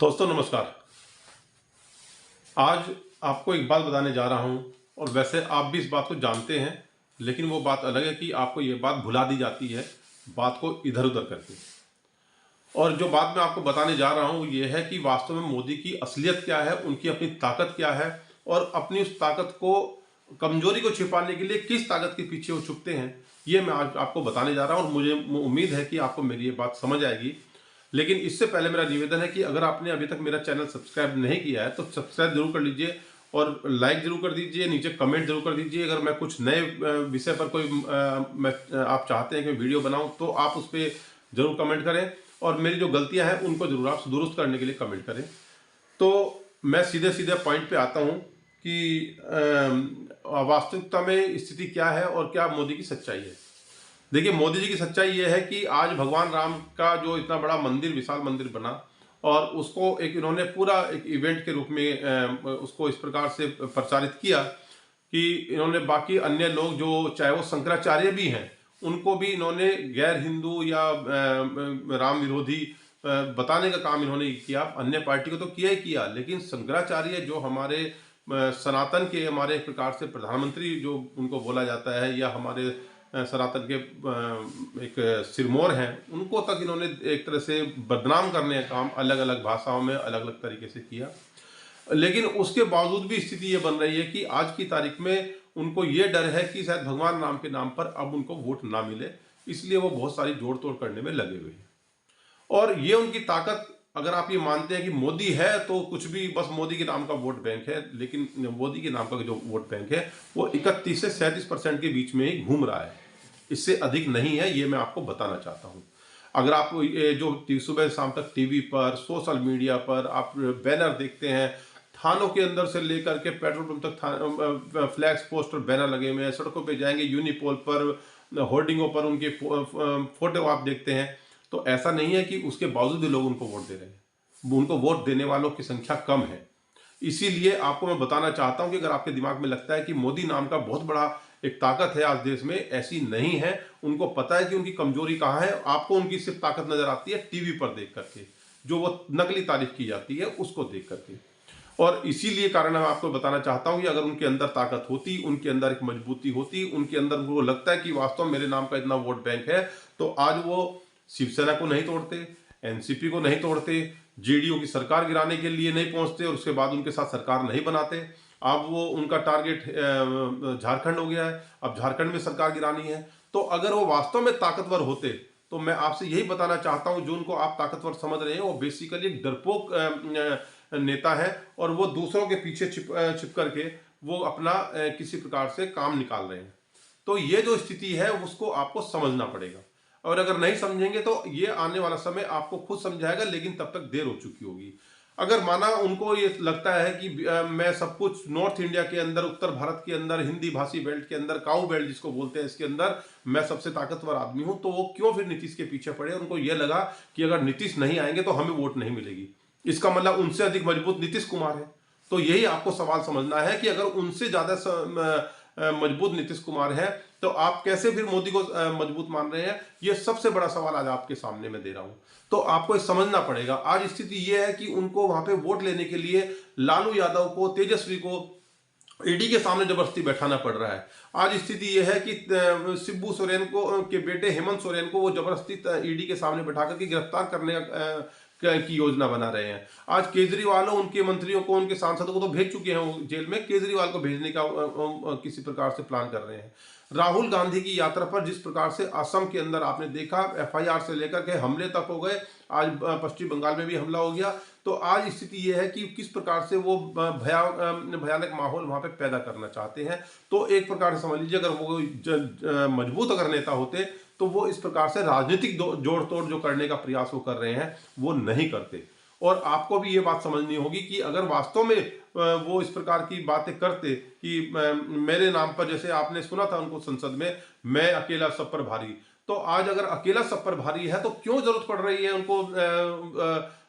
दोस्तों नमस्कार। आज आपको एक बात बताने जा रहा हूं और वैसे आप भी इस बात को जानते हैं, लेकिन वो बात अलग है कि आपको ये बात भुला दी जाती है बात को इधर उधर करके। और जो बात मैं आपको बताने जा रहा हूं ये है कि वास्तव में मोदी की असलियत क्या है, उनकी अपनी ताकत क्या है और अपनी उस ताकत को, कमजोरी को छिपाने के लिए किस ताकत के पीछे वो छुपते हैं, ये मैं आज आपको बताने जा रहा हूं और मुझे उम्मीद है कि आपको मेरी ये बात समझ आएगी। लेकिन इससे पहले मेरा निवेदन है कि अगर आपने अभी तक मेरा चैनल सब्सक्राइब नहीं किया है तो सब्सक्राइब जरूर कर लीजिए और लाइक जरूर कर दीजिए, नीचे कमेंट जरूर कर दीजिए। अगर मैं कुछ नए विषय पर कोई आप चाहते हैं कि वीडियो बनाऊं तो आप उस पर जरूर कमेंट करें और मेरी जो गलतियां हैं उनको जरूर आप दुरुस्त करने के लिए कमेंट करें। तो मैं सीधे सीधे पॉइंट पे आता हूं कि वास्तविकता में स्थिति क्या है और क्या मोदी की सच्चाई है। देखिए, मोदी जी की सच्चाई ये है कि आज भगवान राम का जो इतना बड़ा मंदिर, विशाल मंदिर बना और उसको एक इन्होंने पूरा एक इवेंट के रूप में उसको इस प्रकार से प्रचारित किया कि इन्होंने बाकी अन्य लोग जो चाहे वो शंकराचार्य भी हैं उनको भी इन्होंने गैर हिंदू या राम विरोधी बताने का काम इन्होंने किया। अन्य पार्टी को तो किया ही किया, लेकिन शंकराचार्य जो हमारे सनातन के, हमारे एक प्रकार से प्रधानमंत्री जो उनको बोला जाता है, या हमारे सनातन के एक सिरमौर हैं, उनको तक इन्होंने एक तरह से बदनाम करने का काम अलग अलग भाषाओं में अलग अलग तरीके से किया। लेकिन उसके बावजूद भी स्थिति ये बन रही है कि आज की तारीख में उनको ये डर है कि शायद भगवान राम के नाम पर अब उनको वोट ना मिले, इसलिए वो बहुत सारी जोड़ तोड़ करने में लगे हुए हैं। और ये उनकी ताकत, अगर आप ये मानते हैं कि मोदी है तो कुछ भी बस मोदी के नाम का वोट बैंक है, लेकिन मोदी के नाम का जो वोट बैंक है वो 31 से 37% के बीच में ही घूम रहा है, इससे अधिक नहीं है। ये मैं आपको बताना चाहता हूं। अगर आप जो सुबह शाम तक टीवी पर, सोशल मीडिया पर आप बैनर देखते हैं, थानों के अंदर से लेकर के पेट्रोल पंप तक फ्लैक्स, पोस्टर, बैनर लगे हुए हैं, सड़कों पे जाएंगे, यूनिपोल पर, होर्डिंगों पर उनके फोटो आप देखते हैं, तो ऐसा नहीं है कि उसके बावजूद भी लोग उनको वोट दे रहे हैं। उनको वोट देने वालों की संख्या कम है। इसीलिए आपको मैं बताना चाहता हूं कि अगर आपके दिमाग में लगता है कि मोदी नाम का बहुत बड़ा एक ताकत है आज देश में, ऐसी नहीं है। उनको पता है कि उनकी कमजोरी कहां है। आपको उनकी सिर्फ ताकत नजर आती है टीवी पर देख करके, जो वो नकली तारीफ की जाती है उसको देख करके। और इसीलिए कारण मैं आपको बताना चाहता हूं कि अगर उनके अंदर ताकत होती, उनके अंदर एक मजबूती होती, उनके अंदर उनको लगता है कि वास्तव में मेरे नाम का इतना वोट बैंक है, तो आज वो शिवसेना को नहीं तोड़ते, एनसीपी को नहीं तोड़ते, जेडीयू की सरकार गिराने के लिए नहीं पहुंचते और उसके बाद उनके साथ सरकार नहीं बनाते। अब वो उनका टारगेट झारखंड हो गया है, अब झारखंड में सरकार गिरानी है। तो अगर वो वास्तव में ताकतवर होते तो मैं आपसे यही बताना चाहता हूं, जो उनको आप ताकतवर समझ रहे हैं वो बेसिकली एक डरपोक नेता है और वो दूसरों के पीछे छिप करके वो अपना किसी प्रकार से काम निकाल रहे हैं। तो ये जो स्थिति है उसको आपको समझना पड़ेगा, और अगर नहीं समझेंगे तो ये आने वाला समय आपको खुद समझाएगा, लेकिन तब तक देर हो चुकी होगी। अगर माना उनको ये लगता है कि मैं सब कुछ नॉर्थ इंडिया के अंदर, उत्तर भारत के अंदर, हिंदी भाषी बेल्ट के अंदर, काऊ बेल्ट जिसको बोलते हैं, इसके अंदर मैं सबसे ताकतवर आदमी हूं, तो वो क्यों फिर नीतीश के पीछे पड़े। उनको ये लगा कि अगर नीतीश नहीं आएंगे तो हमें वोट नहीं मिलेगी, इसका मतलब उनसे अधिक मजबूत नीतीश कुमार है। तो यही आपको सवाल समझना है कि अगर उनसे ज्यादा मजबूत नीतीश कुमार है तो आप कैसे फिर मोदी को मजबूत मान रहे हैं। ये सबसे बड़ा सवाल आज आपके सामने मैं दे रहा हूं। तो आपको समझना पड़ेगा। आज स्थिति यह है कि उनको वहां पे वोट लेने के लिए लालू यादव को, तेजस्वी को ईडी के सामने जबरदस्ती बैठाना पड़ रहा है। आज स्थिति यह है कि शिबू सोरेन को के बेटे हेमंत सोरेन को वो जबरदस्ती ईडी के सामने बैठा करके गिरफ्तार करने की योजना बना रहे हैं। आज केजरीवाल उनके मंत्रियों को, उनके सांसदों को तो भेज चुके हैं जेल में, केजरीवाल को भेजने का किसी प्रकार से प्लान कर रहे हैं। राहुल गांधी की यात्रा पर जिस प्रकार से असम के अंदर आपने देखा, एफआईआर से लेकर के हमले तक हो गए, आज पश्चिम बंगाल में भी हमला हो गया। तो आज स्थिति यह है कि किस प्रकार से वो भयानक माहौल वहां पे पैदा करना चाहते हैं। तो एक प्रकार से समझ लीजिए, अगर वो मजबूत अगर नेता होते तो वो इस प्रकार से राजनीतिक जोड़ तोड़ जो करने का प्रयास वो कर रहे हैं वो नहीं करते। और आपको भी ये बात समझनी होगी कि अगर वास्तव में वो इस प्रकार की बातें करते कि मेरे नाम पर, जैसे आपने सुना था उनको संसद में, मैं अकेला सब पर भारी, तो आज अगर अकेला सब पर भारी है तो क्यों जरूरत पड़ रही है उनको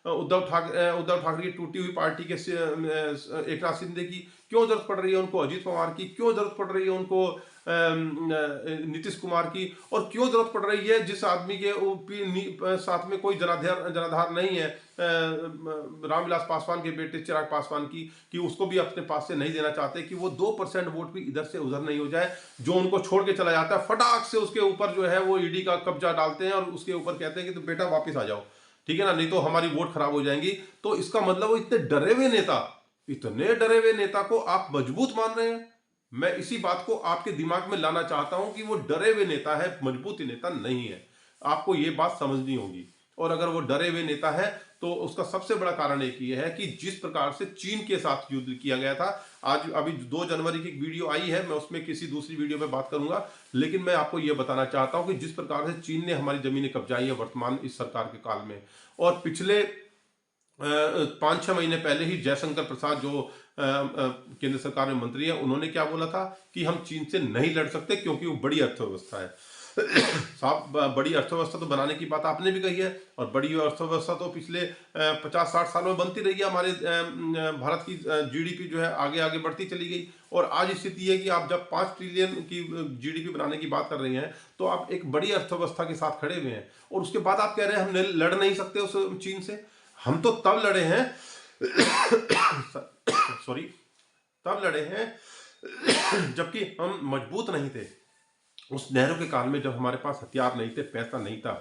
उद्धव ठाकरे की टूटी हुई पार्टी के एकनाथ शिंदे की, क्यों जरूरत पड़ रही है उनको अजीत पवार की, क्यों जरूरत पड़ रही है उनको नीतीश कुमार की, और क्यों जरूरत पड़ रही है जिस आदमी के साथ में कोई जनाधार नहीं है, रामविलास पासवान के बेटे चिराग पासवान की, कि उसको भी अपने पास से नहीं देना चाहते कि वो 2% वोट भी इधर से उधर नहीं हो जाए। जो उनको छोड़ के चला जाता है फटाक से उसके ऊपर जो है वो ईडी का कब्जा डालते हैं और उसके ऊपर कहते हैं कि तो बेटा वापिस आ जाओ, ठीक है ना, नहीं तो हमारी वोट खराब हो जाएंगी। तो इसका मतलब वो इतने डरे हुए नेता को आप मजबूत मान रहे हैं। मैं इसी बात को आपके दिमाग में लाना चाहता हूं कि वो डरे हुए नेता है, मजबूत नेता नहीं है। आपको ये बात समझनी होगी। और अगर वो डरे हुए नेता है तो उसका सबसे बड़ा कारण एक ये है कि जिस प्रकार से चीन के साथ युद्ध किया गया था, आज अभी 2 जनवरी की एक वीडियो आई है, मैं उसमें किसी दूसरी वीडियो में बात करूंगा, लेकिन मैं आपको ये बताना चाहता हूं कि जिस प्रकार से चीन ने हमारी जमीनें कब्जाई है वर्तमान इस सरकार के काल में, और पिछले 5-6 महीने पहले ही जयशंकर प्रसाद जो केंद्र सरकार में मंत्री है, उन्होंने क्या बोला था कि हम चीन से नहीं लड़ सकते क्योंकि वो बड़ी अर्थव्यवस्था है। साहब, बड़ी अर्थव्यवस्था तो बनाने की बात आपने भी कही है, और बड़ी अर्थव्यवस्था तो पिछले 50-60 सालों में बनती रही है। हमारे भारत की जीडीपी जो है आगे आगे बढ़ती चली गई, और आज स्थिति है कि आप जब 5 ट्रिलियन की जीडीपी बनाने की बात कर रहे हैं तो आप एक बड़ी अर्थव्यवस्था के साथ खड़े हुए हैं, और उसके बाद आप कह रहे हैं हम लड़ नहीं सकते उस चीन से। हम तो तब लड़े हैं सॉरी, तब लड़े हैं जबकि हम मजबूत नहीं थे। उस नेहरू के काल में जब हमारे पास हथियार नहीं थे, पैसा नहीं था,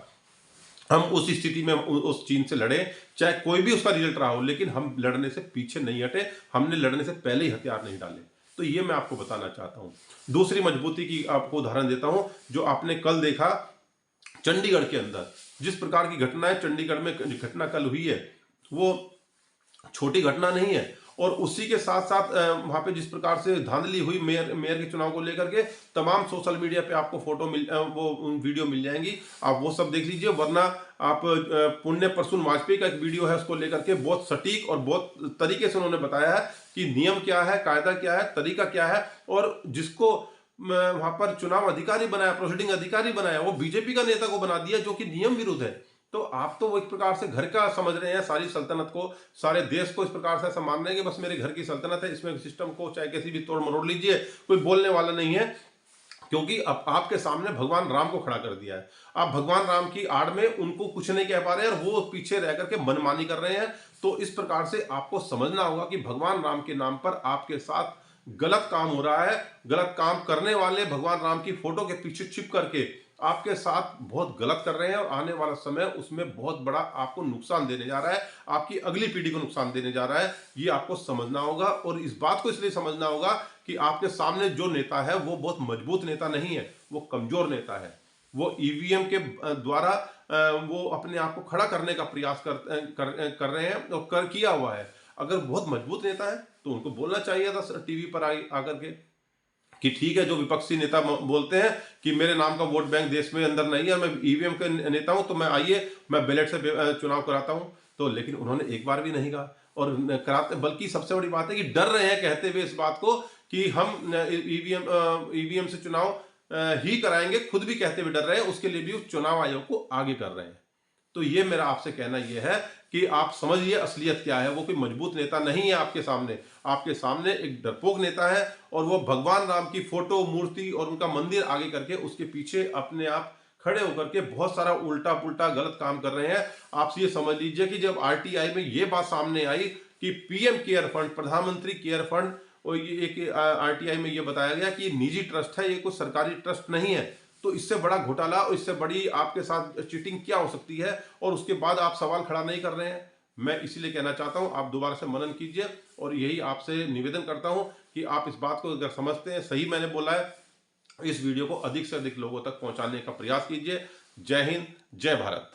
हम उस स्थिति में उस चीन से लड़े, चाहे कोई भी उसका रिजल्ट रहा हो, लेकिन हम लड़ने से पीछे नहीं हटे, हमने लड़ने से पहले ही हथियार नहीं डाले। तो ये मैं आपको बताना चाहता हूं। दूसरी मजबूती की आपको उदाहरण देता हूं, जो आपने कल देखा चंडीगढ़ के अंदर जिस प्रकार की घटना है, चंडीगढ़ में घटना कल हुई है वो छोटी घटना नहीं है। और उसी के साथ साथ वहां पे जिस प्रकार से धांधली हुई मेयर के चुनाव को लेकर के, तमाम सोशल मीडिया पे आपको वो वीडियो मिल जाएंगी, आप वो सब देख लीजिए। वरना आप पुण्य प्रसून वाजपेयी का एक वीडियो है, उसको लेकर के बहुत सटीक और बहुत तरीके से उन्होंने बताया है कि नियम क्या है, कायदा क्या है, तरीका क्या है, और जिसको वहां पर चुनाव अधिकारी बनाया, प्रोसीडिंग अधिकारी बनाया, वो बीजेपी का नेता को बना दिया, जो कि नियम विरुद्ध है। तो आप तो वो एक प्रकार से घर का समझ रहे हैं, सारी सल्तनत को, सारे देश को इस प्रकार से ऐसा मान रहे हैं कि बस मेरे घर की सल्तनत है, इसमें सिस्टम को चाहे कैसी भी तोड़ मरोड़ लीजिए, कोई बोलने वाला नहीं है। क्योंकि अब आपके सामने भगवान राम को खड़ा कर दिया है, आप भगवान राम की आड़ में उनको कुछ नहीं कह पा रहे हैं, और वो पीछे रह करके मनमानी कर रहे हैं। तो इस प्रकार से आपको समझना होगा कि भगवान राम के नाम पर आपके साथ गलत काम हो रहा है। गलत काम करने वाले भगवान राम की फोटो के पीछे छिप करके आपके साथ बहुत गलत कर रहे हैं, और आने वाला समय उसमें बहुत बड़ा आपको नुकसान देने जा रहा है, आपकी अगली पीढ़ी को नुकसान देने जा रहा है। ये आपको समझना होगा, और इस बात को इसलिए समझना होगा कि आपके सामने जो नेता है वो बहुत मजबूत नेता नहीं है, वो कमजोर नेता है। वो ईवीएम के द्वारा वो अपने आप को खड़ा करने का प्रयास कर रहे हैं, और किया हुआ है। अगर बहुत मजबूत नेता है तो उनको बोलना चाहिए था टीवी पर आकर के कि ठीक है, जो विपक्षी नेता बोलते हैं कि मेरे नाम का वोट बैंक देश में अंदर नहीं है, मैं ईवीएम का नेता हूं, तो मैं आइए मैं बैलेट से चुनाव कराता हूं। तो लेकिन उन्होंने एक बार भी नहीं कहा, और कराते, बल्कि सबसे बड़ी बात है कि डर रहे हैं कहते हुए इस बात को कि हम ईवीएम से चुनाव ही कराएंगे, खुद भी कहते हुए डर रहे हैं, उसके लिए भी चुनाव आयोग को आगे कर रहे हैं। तो ये मेरा आपसे कहना ये है कि आप समझिए असलियत क्या है। वो कोई मजबूत नेता नहीं है आपके सामने एक डरपोक नेता है, और वो भगवान राम की फोटो, मूर्ति और उनका मंदिर आगे करके उसके पीछे अपने आप खड़े होकर के बहुत सारा उल्टा पुल्टा गलत काम कर रहे हैं। आप ये समझ लीजिए कि जब आरटीआई में ये बात सामने आई कि पीएम केयर फंड, प्रधानमंत्री केयर फंड, और ये एक आरटीआई में ये बताया गया कि निजी ट्रस्ट है, ये कोई सरकारी ट्रस्ट नहीं है, तो इससे बड़ा घोटाला और इससे बड़ी आपके साथ चीटिंग क्या हो सकती है, और उसके बाद आप सवाल खड़ा नहीं कर रहे हैं। मैं इसलिए कहना चाहता हूं, आप दोबारा से मनन कीजिए, और यही आपसे निवेदन करता हूं कि आप इस बात को अगर समझते हैं, सही मैंने बोला है, इस वीडियो को अधिक से अधिक लोगों तक पहुंचाने का प्रयास कीजिए। जय हिंद, जय भारत।